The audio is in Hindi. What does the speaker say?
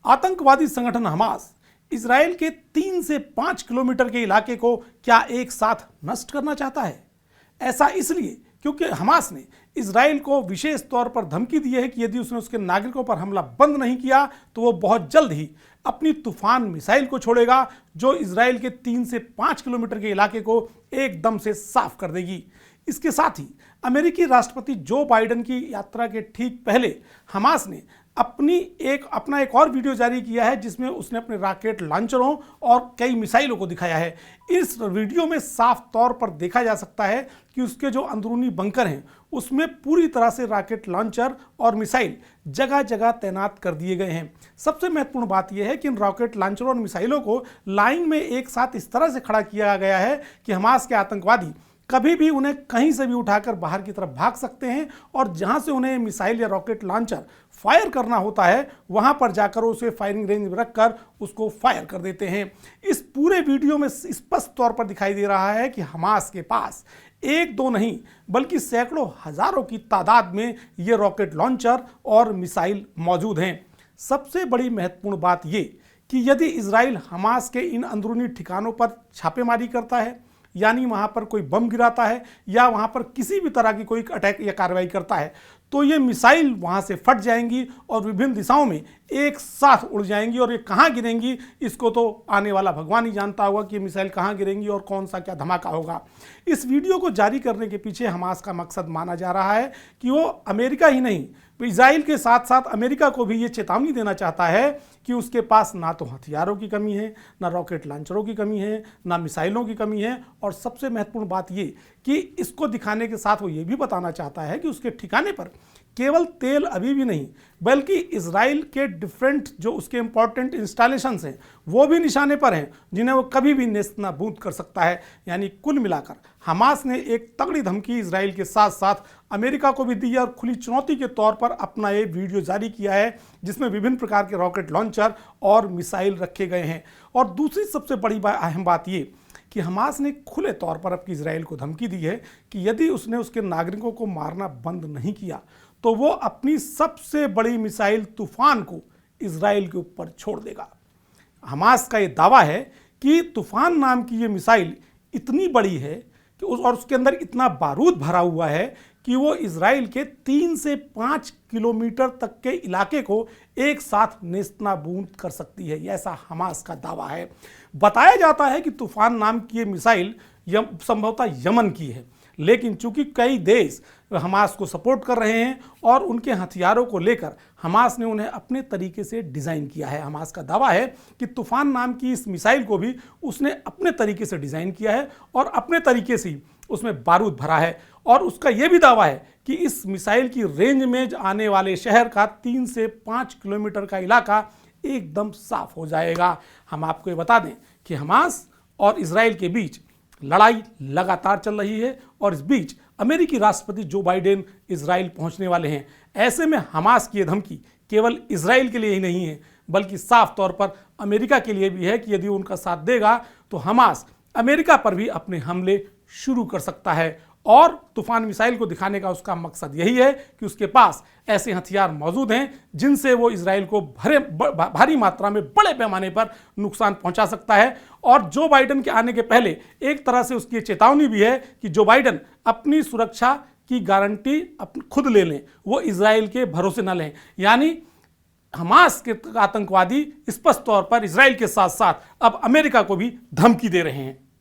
आतंकवादी संगठन हमास इजराइल के 3 से 5 किलोमीटर के इलाके को क्या एक साथ नष्ट करना चाहता है? ऐसा इसलिए क्योंकि हमास ने इजराइल को विशेष तौर पर धमकी दी है कि यदि उसने उसके नागरिकों पर हमला बंद नहीं किया तो वो बहुत जल्द ही अपनी तूफान मिसाइल को छोड़ेगा, जो इजराइल के 3 से 5 किलोमीटर के इलाके को एकदम से साफ कर देगी। इसके साथ ही अमेरिकी राष्ट्रपति जो बाइडेन की यात्रा के ठीक पहले हमास ने अपना एक और वीडियो जारी किया है, जिसमें उसने अपने रॉकेट लॉन्चरों और कई मिसाइलों को दिखाया है। इस वीडियो में साफ तौर पर देखा जा सकता है कि उसके जो अंदरूनी बंकर हैं उसमें पूरी तरह से रॉकेट लॉन्चर और मिसाइल जगह जगह तैनात कर दिए गए हैं। सबसे महत्वपूर्ण बात यह है कि इन रॉकेट लॉन्चरों और मिसाइलों को लाइन में एक साथ इस तरह से खड़ा किया गया है कि हमास के आतंकवादी कभी भी उन्हें कहीं से भी उठाकर बाहर की तरफ भाग सकते हैं और जहां से उन्हें मिसाइल या रॉकेट लॉन्चर फायर करना होता है वहां पर जाकर उसे फायरिंग रेंज में रखकर उसको फायर कर देते हैं। इस पूरे वीडियो में स्पष्ट तौर पर दिखाई दे रहा है कि हमास के पास एक दो नहीं बल्कि सैकड़ों हजारों की तादाद में ये रॉकेट लॉन्चर और मिसाइल मौजूद हैं। सबसे बड़ी महत्वपूर्ण बात ये कि यदि इजराइल हमास के इन अंदरूनी ठिकानों पर छापेमारी करता है, यानी वहां पर कोई बम गिराता है या वहां पर किसी भी तरह की कोई अटैक या कार्रवाई करता है, तो ये मिसाइल वहां से फट जाएंगी और विभिन्न दिशाओं में एक साथ उड़ जाएंगी। और ये कहाँ गिरेंगी इसको तो आने वाला भगवान ही जानता होगा कि ये मिसाइल कहाँ गिरेंगी और कौन सा क्या धमाका होगा। इस वीडियो को जारी करने के पीछे हमास का मकसद माना जा रहा है कि वो अमेरिका ही नहीं, इजराइल के साथ साथ अमेरिका को भी ये चेतावनी देना चाहता है कि उसके पास ना तो हथियारों की कमी है, ना रॉकेट लॉन्चरों की कमी है, ना मिसाइलों की कमी है। और सबसे महत्वपूर्ण बात ये कि इसको दिखाने के साथ वो ये भी बताना चाहता है कि उसके ठिकाने पर केवल तेल अभी भी नहीं बल्कि इजराइल के डिफरेंट जो उसके इंपॉर्टेंट इंस्टॉलेशंस हैं वो भी निशाने पर हैं, जिन्हें वो कभी भी नेस्तनाबूद कर सकता है। यानी कुल मिलाकर हमास ने एक तगड़ी धमकी इजराइल के साथ साथ अमेरिका को भी दी है और खुली चुनौती के तौर पर अपना ये वीडियो जारी किया है, जिसमें विभिन्न प्रकार के रॉकेट लॉन्चर और मिसाइल रखे गए हैं। और दूसरी सबसे बड़ी अहम बात ये कि हमास ने खुले तौर पर अब इजराइल को धमकी दी है कि यदि उसने उसके नागरिकों को मारना बंद नहीं किया तो वो अपनी सबसे बड़ी मिसाइल तूफान को इजराइल के ऊपर छोड़ देगा। हमास का ये दावा है कि तूफान नाम की ये मिसाइल इतनी बड़ी है कि और उसके अंदर इतना बारूद भरा हुआ है कि वो इजराइल के 3 से 5 किलोमीटर तक के इलाके को एक साथ नेस्तनाबूद कर सकती है। ऐसा हमास का दावा है। बताया जाता है कि तूफान नाम की ये मिसाइल संभवतः यमन की है, लेकिन चूंकि कई देश हमास को सपोर्ट कर रहे हैं और उनके हथियारों को लेकर हमास ने उन्हें अपने तरीके से डिज़ाइन किया है। हमास का दावा है कि तूफान नाम की इस मिसाइल को भी उसने अपने तरीके से डिज़ाइन किया है और अपने तरीके से ही उसमें बारूद भरा है। और उसका यह भी दावा है कि इस मिसाइल की रेंज में आने वाले शहर का 3 से 5 किलोमीटर का इलाका एकदम साफ हो जाएगा। हम आपको ये बता दें कि हमास और इजराइल के बीच लड़ाई लगातार चल रही है और इस बीच अमेरिकी राष्ट्रपति जो बाइडेन इजराइल पहुंचने वाले हैं। ऐसे में हमास की यह धमकी केवल इजराइल के लिए ही नहीं है बल्कि साफ तौर पर अमेरिका के लिए भी है कि यदि उनका साथ देगा तो हमास अमेरिका पर भी अपने हमले शुरू कर सकता है। और तूफान मिसाइल को दिखाने का उसका मकसद यही है कि उसके पास ऐसे हथियार मौजूद हैं जिनसे वो इजराइल को भारी मात्रा में बड़े पैमाने पर नुकसान पहुंचा सकता है। और जो बाइडेन के आने के पहले एक तरह से उसकी चेतावनी भी है कि जो बाइडेन अपनी सुरक्षा की गारंटी खुद ले लें, वो इजराइल के भरोसे न लें। यानी हमास के आतंकवादी स्पष्ट तौर पर इजराइल के साथ साथ अब अमेरिका को भी धमकी दे रहे हैं।